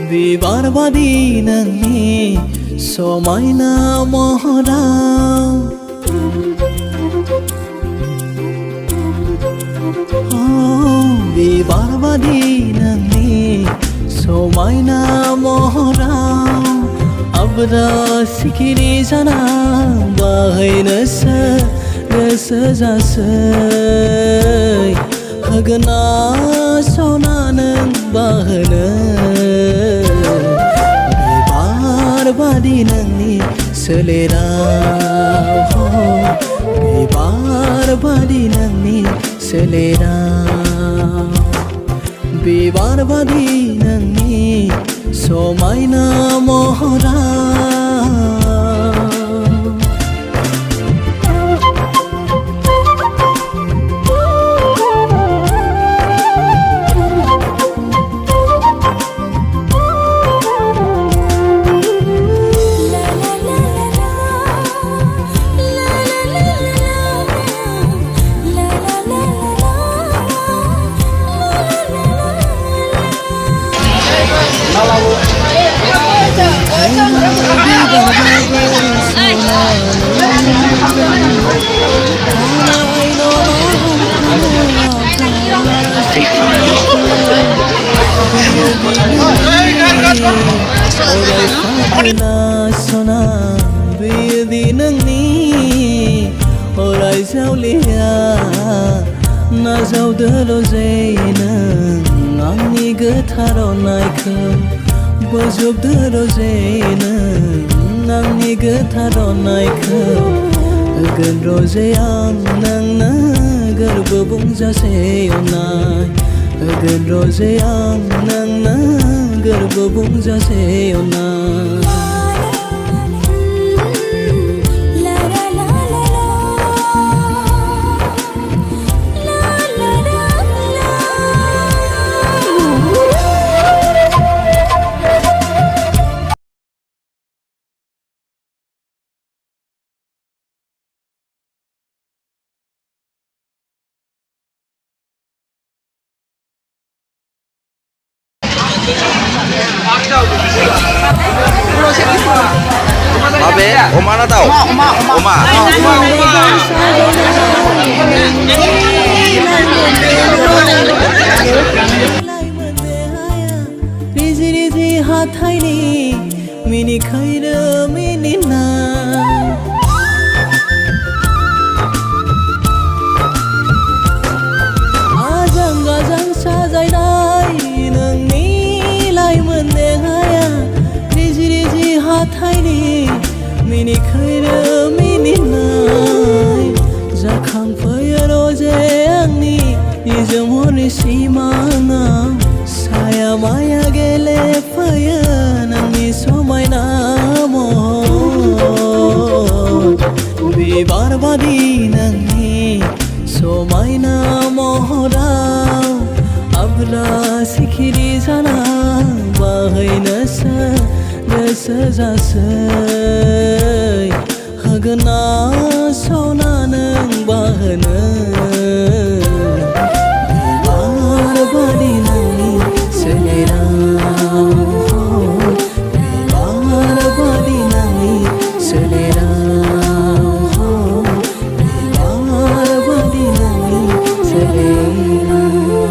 बिबारबादि नोंनि समायना महराव बिबारबादि नोंनि समायना महराव आब्रा सिखिरि जाना बाहैनोसो गोसो जासै होगोना सना नों बाहोनो बिबारबादि नोंनि सोलेराव बिबारबादि नोंनि सोलेराव बिबारबादि नोंनि समायना महराव सना बेदि नोंनि अराय जावलिया नाजावदोल' जे नों आंनि गोथार अननायखौ बोजबदोल' जे नों आंनि गोथार अननायखौ होगोन र' जे आं नोंनो गोरबो बुंजासे अननाय होगोन र' जे आं नोंनो गोरबो बुंजासे अननाय Mabe, oma na tau. Oma. Rizi rizi hataini mini khaira mini na Ajang ajang sajainai nोंनि लाइमोन देहाया रिजि रिजि हाथाइनि मिनिखैरो मिनिनाय जाखांफैयो रजे आंनि निजोम हरनि सिमाङाव साया माया गेलेफैयो नोंनि समायना महर बिबारबादि नोंनि समायना महराव आब्रा सिखिरि जाना बाहैनोसो गोसो जासै होगोना सना नों बाहोनो बिबारबादि नोंनि सोलेराव बिबारबादि नोंनि सोलेराव बिबारबादि नोंनि सोलेराव